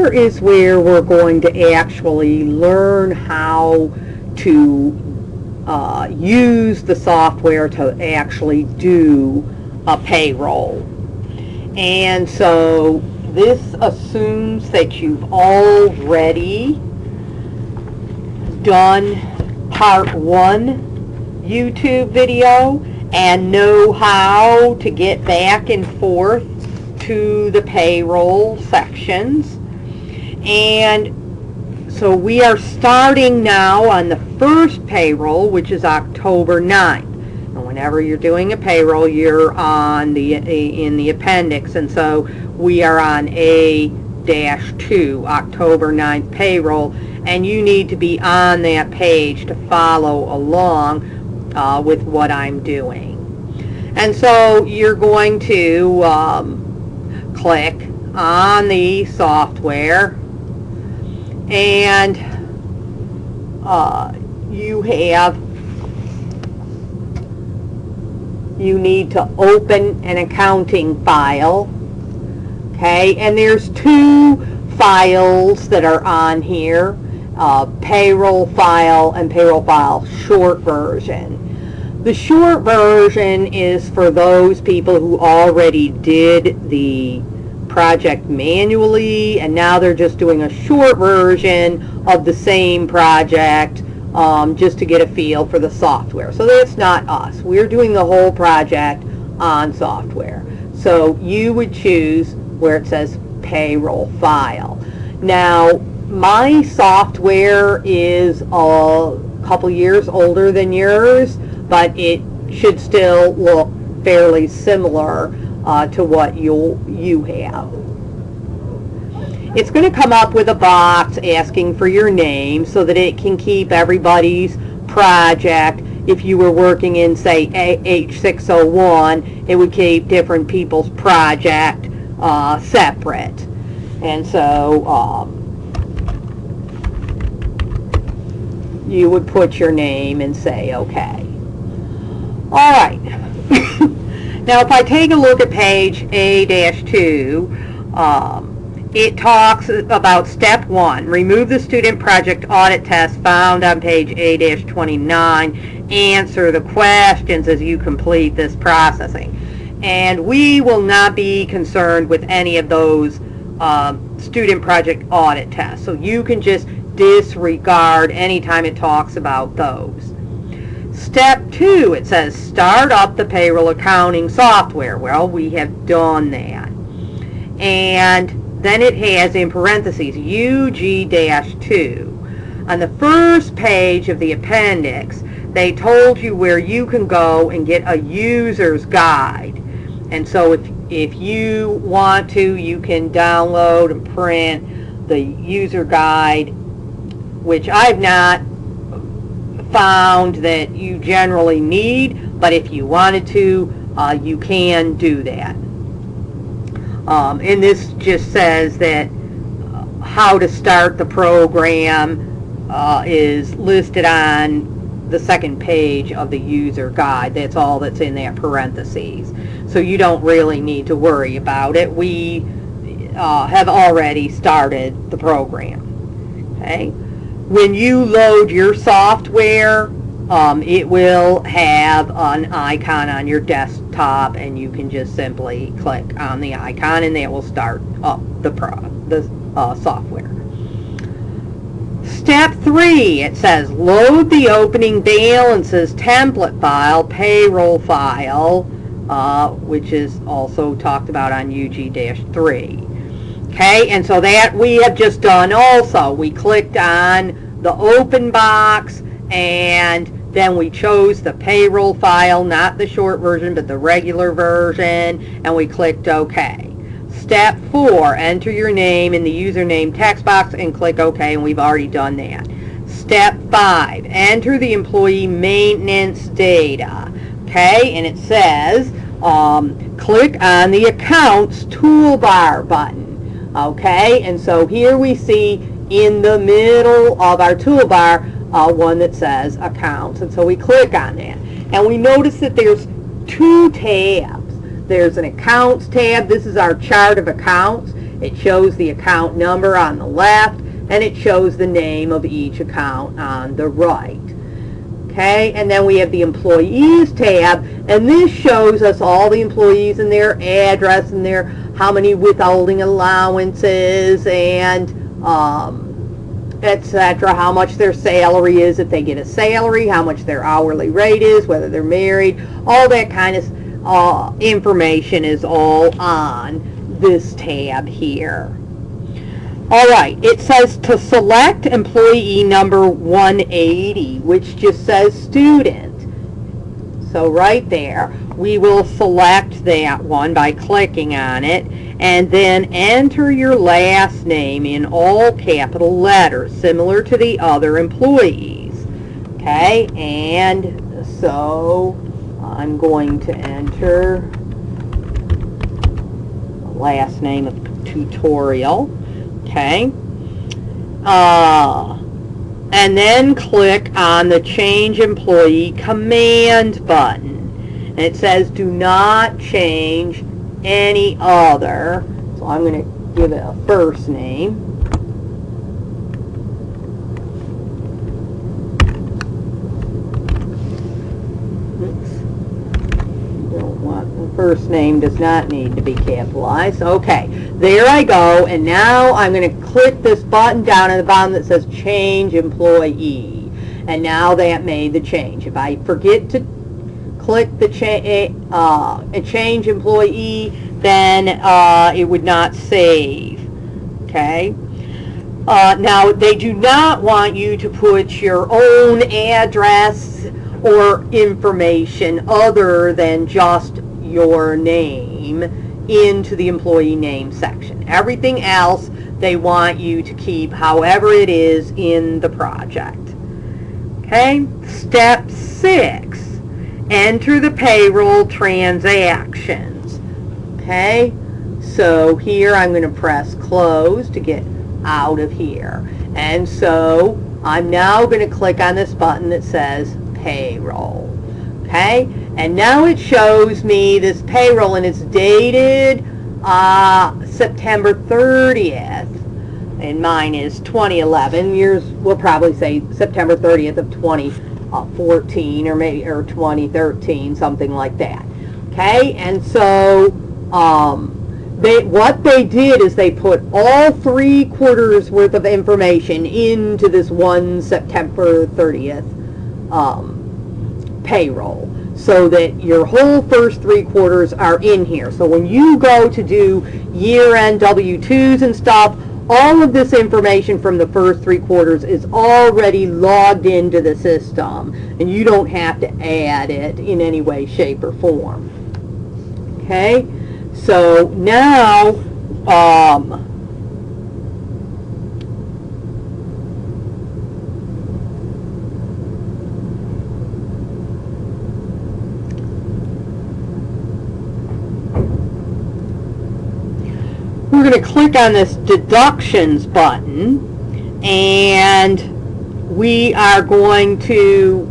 here is where we're going to actually learn how to use the software to actually do a payroll. And so this assumes that you've already done part 1 YouTube video and know how to get back and forth to the payroll sections. And so we are starting now on the first payroll, which is October 9th. And whenever you're doing a payroll, you're on in the appendix, and so we are on A-2, October 9th payroll, and you need to be on that page to follow along with what I'm doing. And so you're going to click on the software, and you need to open an accounting file. Okay, and there's 2 files that are on here, payroll file and payroll file short version. The short version is for those people who already did the project manually, and now they're just doing a short version of the same project just to get a feel for the software. So that's not us. We're doing the whole project on software. So you would choose where it says payroll file. Now, my software is a couple years older than yours, but it should still look fairly similar to what you have. It's going to come up with a box asking for your name so that it can keep everybody's project. If you were working in, say, H601, it would keep different people's project separate. And so you would put your name and say OK. All right. Now, if I take a look at page A-2, it talks about step 1, remove the student project audit test found on page A-29, answer the questions as you complete this processing. And we will not be concerned with any of those student project audit tests. So you can just disregard anytime it talks about those. Step 2, it says start up the payroll accounting software. Well, we have done that. And then it has in parentheses UG-2. On the first page of the appendix, they told you where you can go and get a user's guide. And so if you want to, you can download and print the user guide, which I've not found that you generally need, but if you wanted to, you can do that. And this just says that how to start the program is listed on the second page of the user guide. That's all that's in that parentheses. So you don't really need to worry about it. We have already started the program. Okay. When you load your software, it will have an icon on your desktop, and you can just simply click on the icon, and that will start up the software. Step 3, it says load the opening balances template file, payroll file, which is also talked about on UG-3. Okay, and so that we have just done also. We clicked on the open box, and then we chose the payroll file, not the short version, but the regular version, and we clicked OK. Step 4, enter your name in the username text box and click OK, and we've already done that. Step 5, enter the employee maintenance data. Okay, and it says click on the accounts toolbar button. Okay, and so here we see in the middle of our toolbar one that says accounts, and so we click on that, and we notice that there's 2 tabs. There's an accounts tab. This is our chart of accounts, It shows the account number on the left, and it shows the name of each account on the right. Okay, and then we have the Employees tab, and this shows us all the employees and their address and their how many withholding allowances and etc., how much their salary is if they get a salary, how much their hourly rate is, whether they're married, all that kind of information is all on this tab here. All right, it says to select employee number 180, which just says student. So right there, we will select that one by clicking on it, and then enter your last name in all capital letters, similar to the other employees. Okay, and so I'm going to enter the last name of tutorial. Okay, and then click on the Change Employee Command button. And it says do not change any other. So I'm going to give it a first name. First name does not need to be capitalized. Okay, there I go, and now I'm going to click this button down at the bottom that says Change Employee, and now that made the change. If I forget to click the Change Employee, then it would not save. Okay. Now, they do not want you to put your own address or information other than just your name into the employee name section. Everything else they want you to keep however it is in the project. Okay, step 6, enter the payroll transactions. Okay, so here I'm going to press close to get out of here, and so I'm now going to click on this button that says payroll. Okay, and now it shows me this payroll, and it's dated September 30th, and mine is 2011. Yours will probably say September 30th of 2014 or maybe 2013, something like that. Okay, and so what they did is they put all 3 quarters worth of information into this one September 30th payroll, so that your whole first 3 quarters are in here. So when you go to do year-end W-2s and stuff, all of this information from the first 3 quarters is already logged into the system, and you don't have to add it in any way, shape, or form. Okay, so now we're going to click on this deductions button, and we are going to,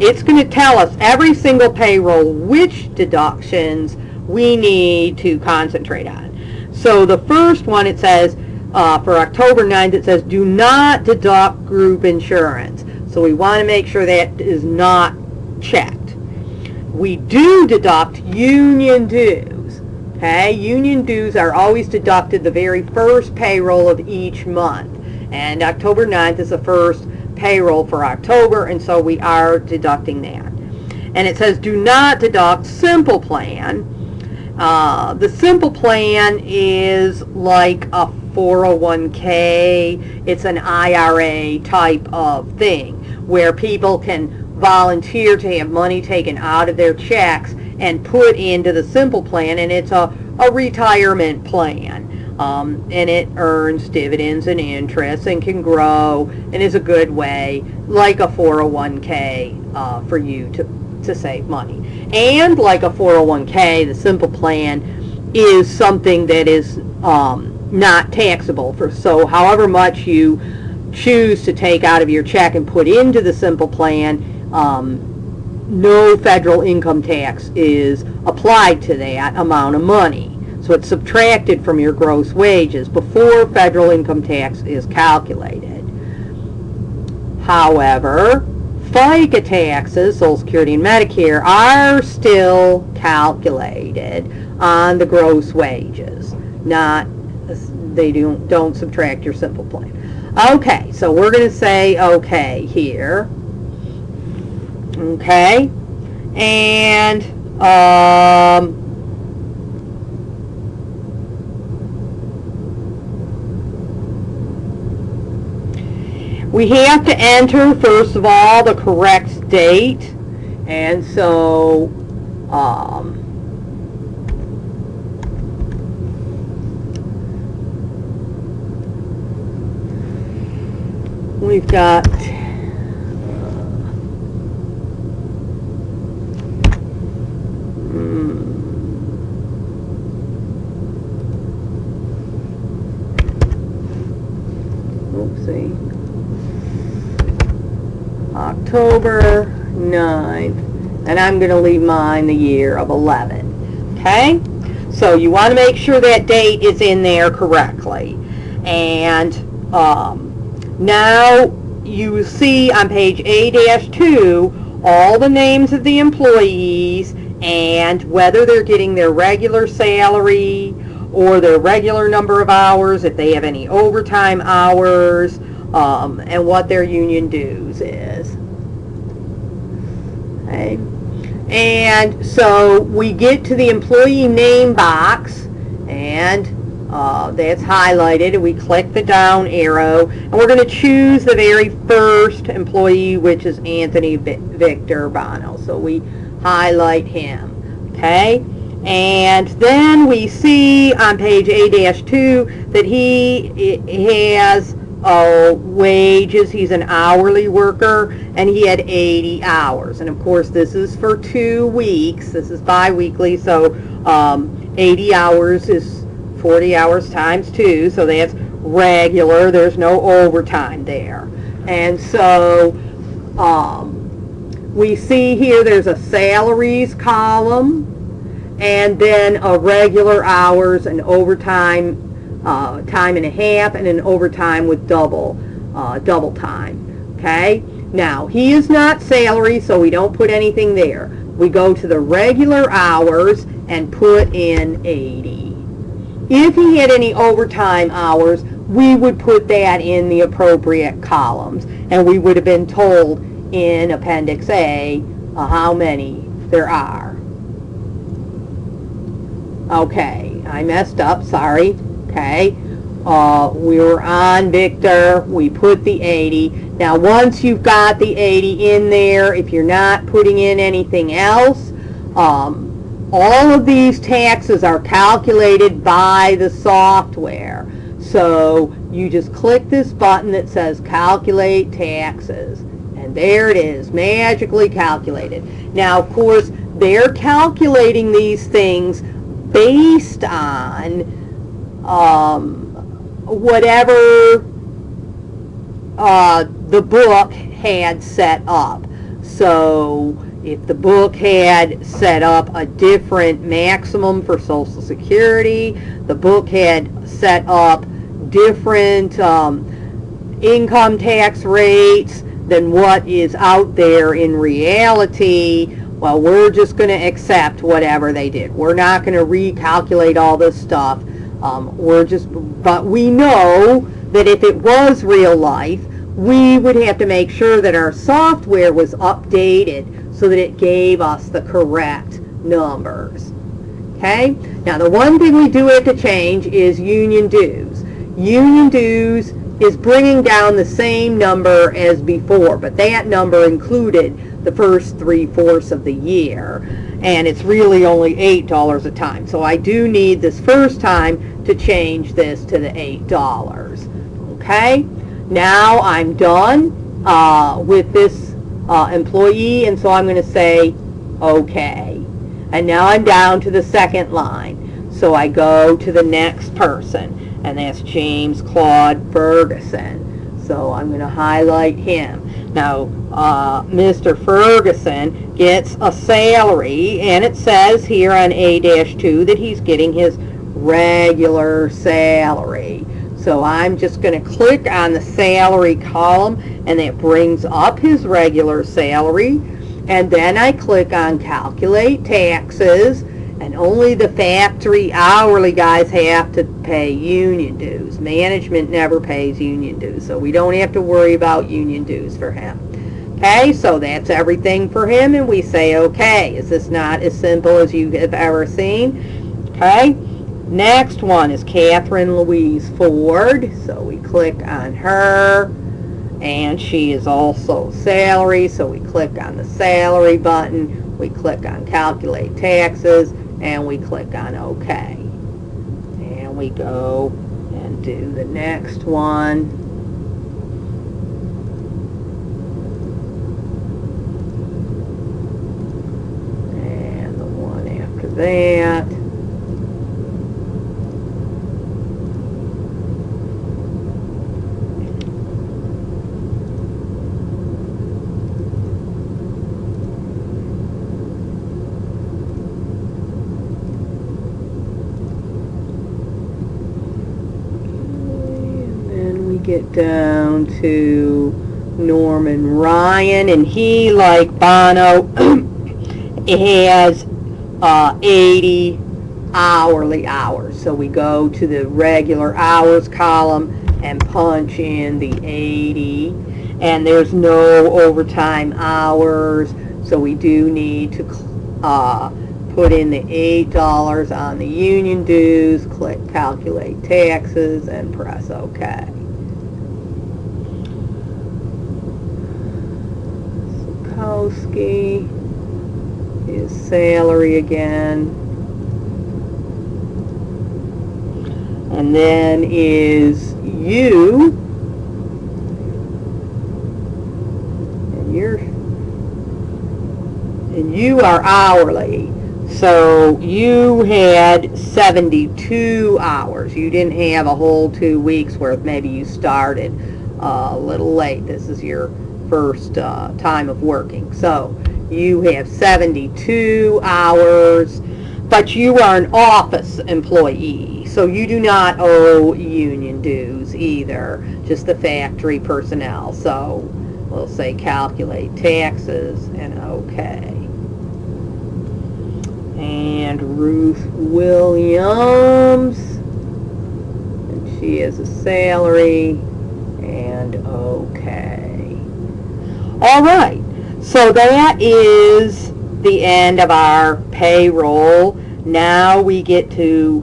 it's going to tell us every single payroll which deductions we need to concentrate on. So the first one, it says, for October 9th, it says do not deduct group insurance. So we want to make sure that is not checked. We do deduct union dues. Okay, union dues are always deducted the very first payroll of each month, and October 9th is the first payroll for October, and so we are deducting that. And it says do not deduct simple plan. The simple plan is like a 401k. It's an IRA type of thing where people can volunteer to have money taken out of their checks and put into the simple plan, and it's a retirement plan, and it earns dividends and interest and can grow and is a good way, like a 401k, for you to save money. And like a 401k, the simple plan is something that is not taxable. So however much you choose to take out of your check and put into the simple plan, no federal income tax is applied to that amount of money. So what's subtracted from your gross wages before federal income tax is calculated. However, FICA taxes, Social Security and Medicare, are still calculated on the gross wages. They don't subtract your simple plan. Okay, so we're going to say okay here. Okay, and we have to enter, first of all, the correct date. And so we've got October 9th, and I'm going to leave mine the year of 11. Okay? So you want to make sure that date is in there correctly. And now you see on page A-2 all the names of the employees and whether they're getting their regular salary or their regular number of hours, if they have any overtime hours, and what their union dues is. Okay. And so we get to the employee name box, and that's highlighted, and we click the down arrow, and we're going to choose the very first employee, which is Anthony Victor Bono. So we highlight him. Okay. And then we see on page A-2 that he has wages. He's an hourly worker, and he had 80 hours. And of course, this is for 2 weeks. This is bi-weekly, so 80 hours is 40 hours times 2, so that's regular. There's no overtime there. And so we see here there's a salaries column, and then a regular hours, and overtime, time and a half, and an overtime with double time. Okay? Now, he is not salary, so we don't put anything there. We go to the regular hours and put in 80. If he had any overtime hours, we would put that in the appropriate columns, and we would have been told in Appendix A how many there are. Okay, I messed up, sorry. Okay, we were on Victor, we put the 80. Now once you've got the 80 in there, if you're not putting in anything else, all of these taxes are calculated by the software. So you just click this button that says calculate taxes, and there it is, magically calculated. Now of course they're calculating these things based on whatever the book had set up. So if the book had set up a different maximum for Social Security, the book had set up different income tax rates than what is out there in reality, well, we're just going to accept whatever they did. We're not going to recalculate all this stuff. But we know that if it was real life, we would have to make sure that our software was updated so that it gave us the correct numbers. Okay? Now, the one thing we do have to change is union dues. Union dues is bringing down the same number as before, but that number included the first 3/4 of the year, and it's really only $8 a time. So I do need this first time to change this to the $8. Okay? Now I'm done with this employee, and so I'm going to say okay. And now I'm down to the second line. So I go to the next person, and that's James Claude Ferguson. So I'm going to highlight him. Now, Mr. Ferguson gets a salary, and it says here on A-2 that he's getting his regular salary. So I'm just going to click on the salary column, and it brings up his regular salary. And then I click on calculate taxes, and only the factory hourly guys have to pay union dues. Management never pays union dues, so we don't have to worry about union dues for him. Okay, so that's everything for him, and we say okay. Is this not as simple as you have ever seen? Okay. Next one is Catherine Louise Ford. So we click on her, and she is also salary. So we click on the salary button, we click on calculate taxes, and we click on OK. And we go and do the next one. And the one after that. Get down to Norman Ryan, and he, like Bono, has 80 hourly hours. So we go to the regular hours column and punch in the 80, and there's no overtime hours, so we do need to put in the $8 on the union dues, click calculate taxes, and press OK. His salary again, and then is you, and you are hourly. So you had 72 hours. You didn't have a whole 2 weeks worth. Maybe you started a little late. This is your first time of working. So you have 72 hours, but you are an office employee, so you do not owe union dues either, just the factory personnel. So we'll say calculate taxes and OK. And Ruth Williams, and she has a salary, and OK. All right, so that is the end of our payroll. Now we get to,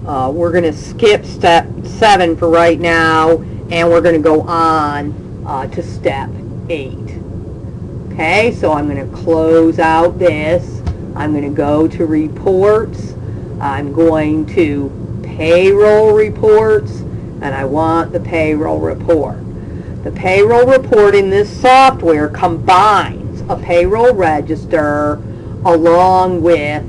we're going to skip step 7 for right now, and we're going to go on to step 8. Okay, so I'm going to close out this. I'm going to go to reports. I'm going to payroll reports, and I want the payroll report. The payroll report in this software combines a payroll register along with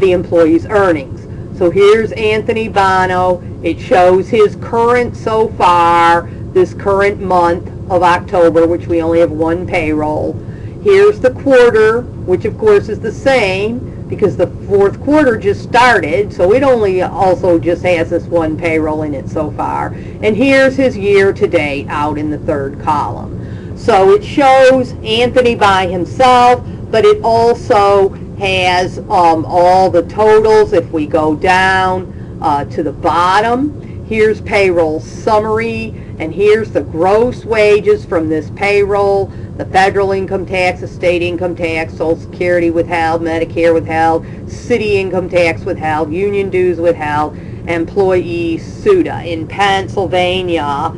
the employee's earnings. So here's Anthony Bono. It shows his current so far, this current month of October, which we only have one payroll. Here's the quarter, which of course is the same because the fourth quarter just started, so it only also just has this one payroll in it so far. And here's his year to date out in the third column. So it shows Anthony by himself, but it also has all the totals. If we go down to the bottom, here's payroll summary, and here's the gross wages from this payroll, the federal income tax, the state income tax, Social Security withheld, Medicare withheld, city income tax withheld, union dues withheld, employee SUTA. In Pennsylvania,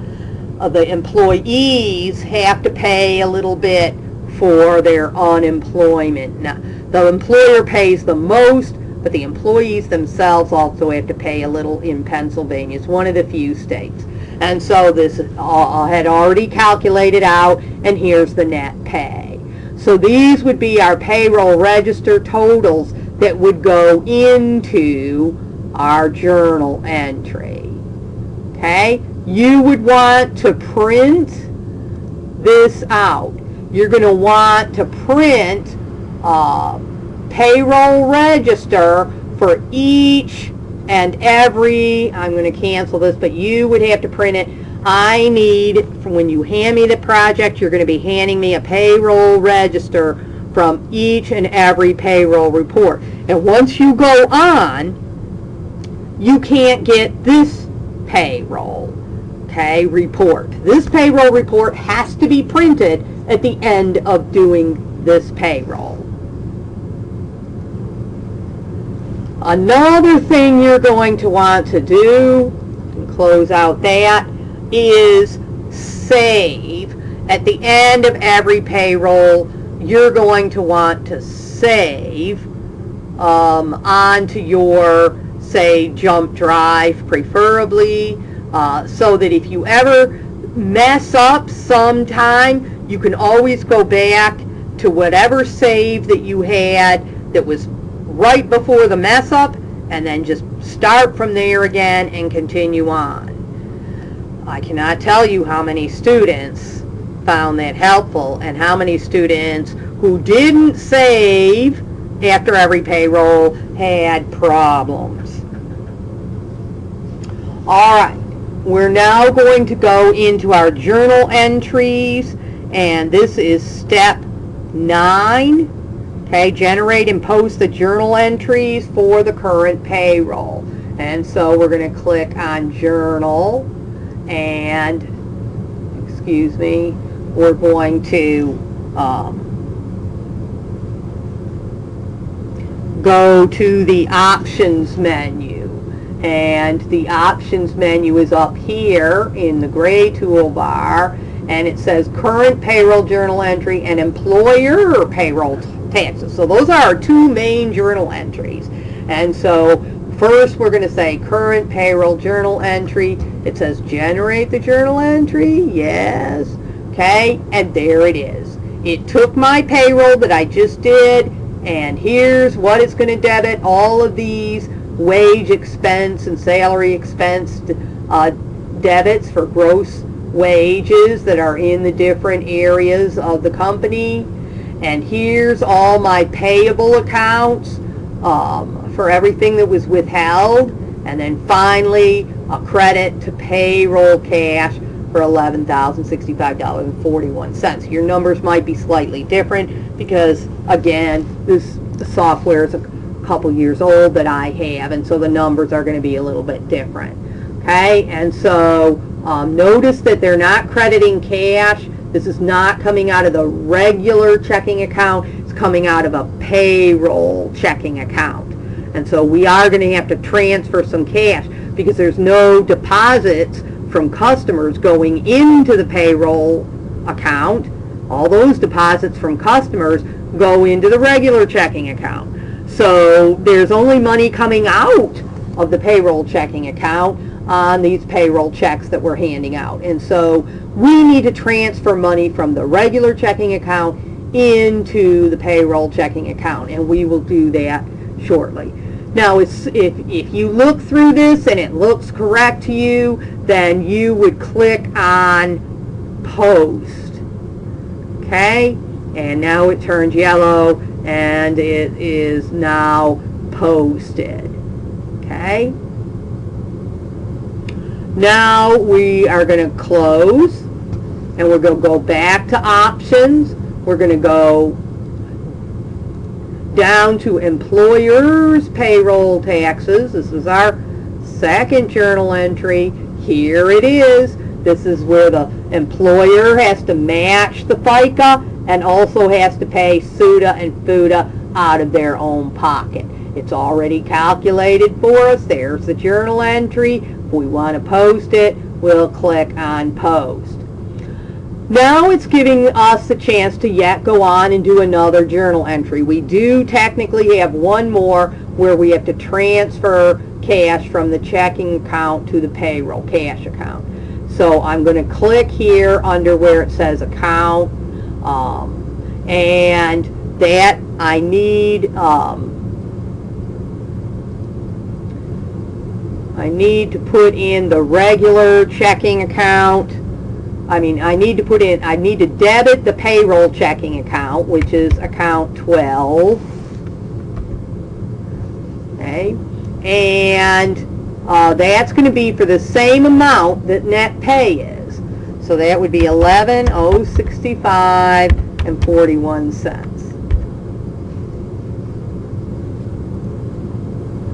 the employees have to pay a little bit for their unemployment. Now, the employer pays the most, but the employees themselves also have to pay a little in Pennsylvania. It's one of the few states. And so this had already calculated out, and here's the net pay. So these would be our payroll register totals that would go into our journal entry. Okay? You would want to print this out. You're going to want to print payroll register for each and every, I'm going to cancel this, but you would have to print it. I need, when you hand me the project, you're going to be handing me a payroll register from each and every payroll report. And once you go on, you can't get this payroll, okay, report. This payroll report has to be printed at the end of doing this payroll. Another thing you're going to want to do, and close out that, is save. At the end of every payroll, you're going to want to save onto your, say, jump drive, preferably, so that if you ever mess up sometime, you can always go back to whatever save that you had that was right before the mess up, and then just start from there again and continue on. I cannot tell you how many students found that helpful, and how many students who didn't save after every payroll had problems. Alright, we're now going to go into our journal entries, and this is step 9. Okay, generate and post the journal entries for the current payroll. And so we're going to click on journal, and, excuse me, we're going to go to the options menu. And the options menu is up here in the gray toolbar, and it says current payroll journal entry and employer payroll taxes. So those are our two main journal entries. And so first we're going to say current payroll journal entry. It says generate the journal entry. Yes. Okay. And there it is. It took my payroll that I just did, and here's what it's going to debit. All of these wage expense and salary expense debits for gross wages that are in the different areas of the company. And here's all my payable accounts for everything that was withheld. And then finally, a credit to payroll cash for $11,065.41. Your numbers might be slightly different because, again, this software is a couple years old that I have, and so the numbers are going to be a little bit different. Okay, and so notice that they're not crediting cash. This is not coming out of the regular checking account. It's coming out of a payroll checking account. And so we are going to have to transfer some cash because there's no deposits from customers going into the payroll account. All those deposits from customers go into the regular checking account. So there's only money coming out of the payroll checking account on these payroll checks that we're handing out. And so we need to transfer money from the regular checking account into the payroll checking account, and we will do that shortly. Now, if you look through this and it looks correct to you, then you would click on Post. Okay? And now it turns yellow, and it is now posted. Okay? Now we are going to close, and we're going to go back to options. We're going to go down to employers' payroll taxes. This is our second journal entry. Here it is. This is where the employer has to match the FICA and also has to pay SUTA and FUTA out of their own pocket. It's already calculated for us. There's the journal entry. If we want to post it, we'll click on Post. Now it's giving us the chance to yet go on and do another journal entry. We do technically have one more where we have to transfer cash from the checking account to the payroll cash account. So I'm going to click here under where it says account, and that I need to put in the regular checking account. I need to debit the payroll checking account, which is account 12. Okay, and that's going to be for the same amount that net pay is. So that would be 11,065 and 41 cents.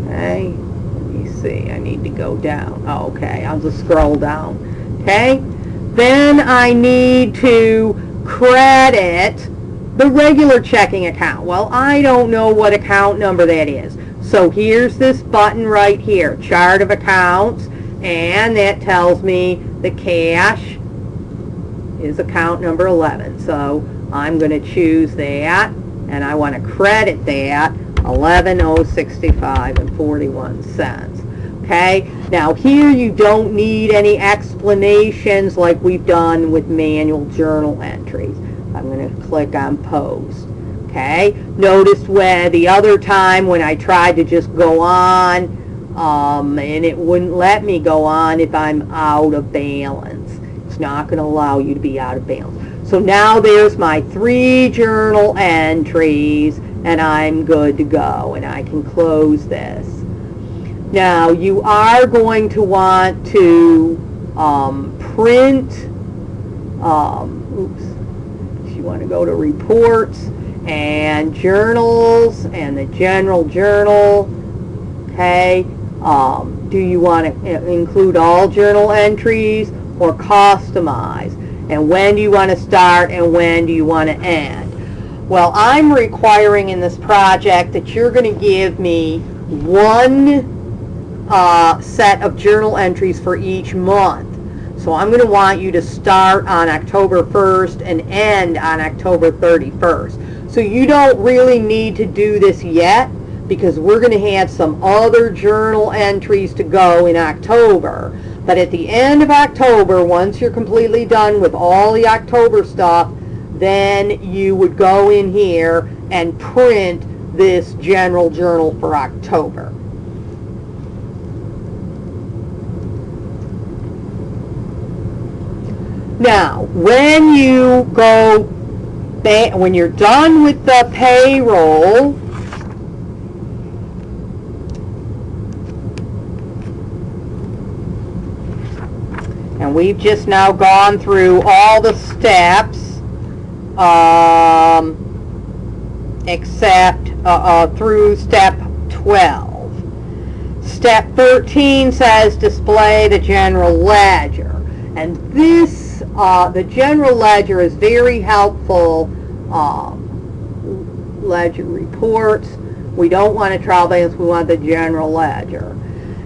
Okay, let me see, I need to go down. Oh, okay, I'll just scroll down. Okay, then I need to credit the regular checking account. Well, I don't know what account number that is. So here's this button right here, chart of accounts, and that tells me the cash is account number 11. So I'm going to choose that, and I want to credit that 11,065 and 41 cents. Okay, now here you don't need any explanations like we've done with manual journal entries. I'm going to click on post. Okay, notice where the other time when I tried to just go on and it wouldn't let me go on if I'm out of balance. It's not going to allow you to be out of balance. So now there's my 3 journal entries, and I'm good to go, and I can close this. Now you are going to want to print, you want to go to reports and journals and the general journal. Okay, do you want to include all journal entries or customize? And when do you want to start and when do you want to end? Well, I'm requiring in this project that you're going to give me one set of journal entries for each month. So I'm going to want you to start on October 1st and end on October 31st. So you don't really need to do this yet because we're going to have some other journal entries to go in October. But at the end of October, once you're completely done with all the October stuff, then you would go in here and print this general journal for October. Now, when you go back, when you're done with the payroll, and we've just now gone through all the steps except through step 12. Step 13 says display the general ledger, and this the general ledger is very helpful. Ledger reports, we don't want a trial balance, we want the general ledger,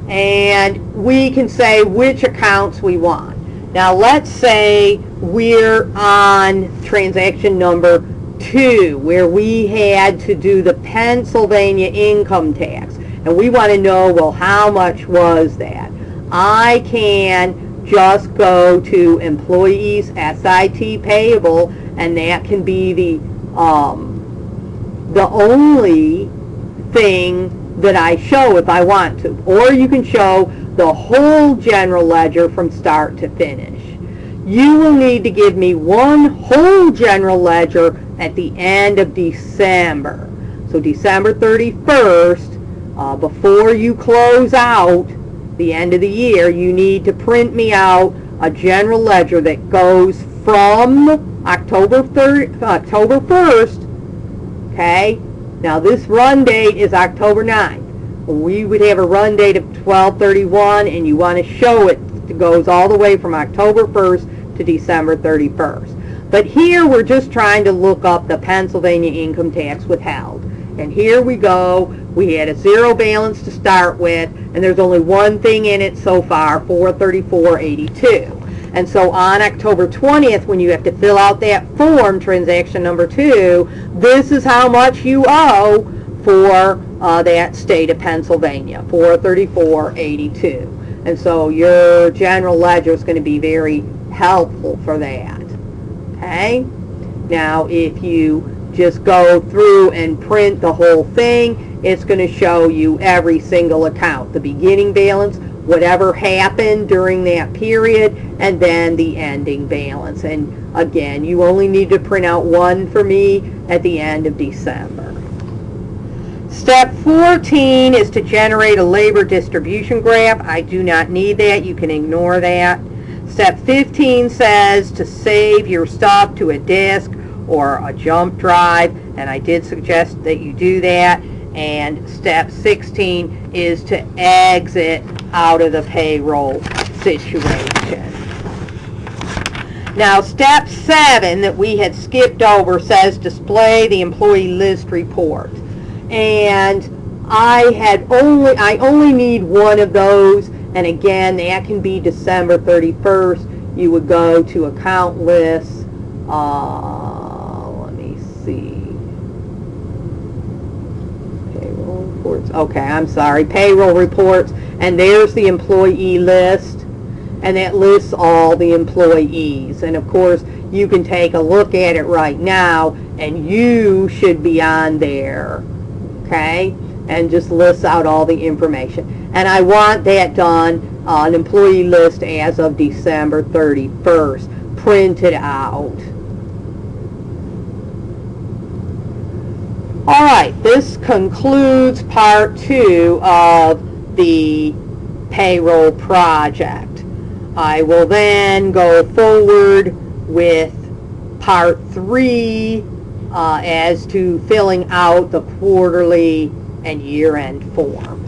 and we can say which accounts we want. Now let's say we're on transaction number 2 where we had to do the Pennsylvania income tax, and we want to know, well, how much was that? I can just go to employees SIT payable, and that can be the only thing that I show if I want to. Or you can show the whole general ledger from start to finish. You will need to give me one whole general ledger at the end of December. So December 31st, before you close out the end of the year, you need to print me out a general ledger that goes from October 1st. Okay, now this run date is October 9th. We would have a run date of 12/31, and you want to show it goes all the way from October 1st to December 31st. But here we're just trying to look up the Pennsylvania income tax withheld. And here we go. We had a 0 balance to start with, and there's only one thing in it so far, $434.82. And so on October 20th, when you have to fill out that form, transaction number 2, this is how much you owe for that state of Pennsylvania, $434.82. And so your general ledger is going to be very helpful for that. Okay? Now, if you just go through and print the whole thing, it's going to show you every single account, the beginning balance, whatever happened during that period, and then the ending balance. And again, you only need to print out one for me at the end of December. Step 14 is to generate a labor distribution graph. I do not need that. You can ignore that. Step 15 says to save your stuff to a disk or a jump drive, and I did suggest that you do that. And step 16 is to exit out of the payroll situation. Now, step 7 that we had skipped over says display the employee list report. And I only need one of those, and again, that can be December 31st. You would go to account lists. Let me see. Payroll reports. Okay, I'm sorry. Payroll reports, and there's the employee list, and that lists all the employees. And of course, you can take a look at it right now, and you should be on there. Okay, and just lists out all the information. And I want that done, an employee list as of December 31st, printed out. All right, this concludes part 2 of the payroll project. I will then go forward with part 3 as to filling out the quarterly and year-end form.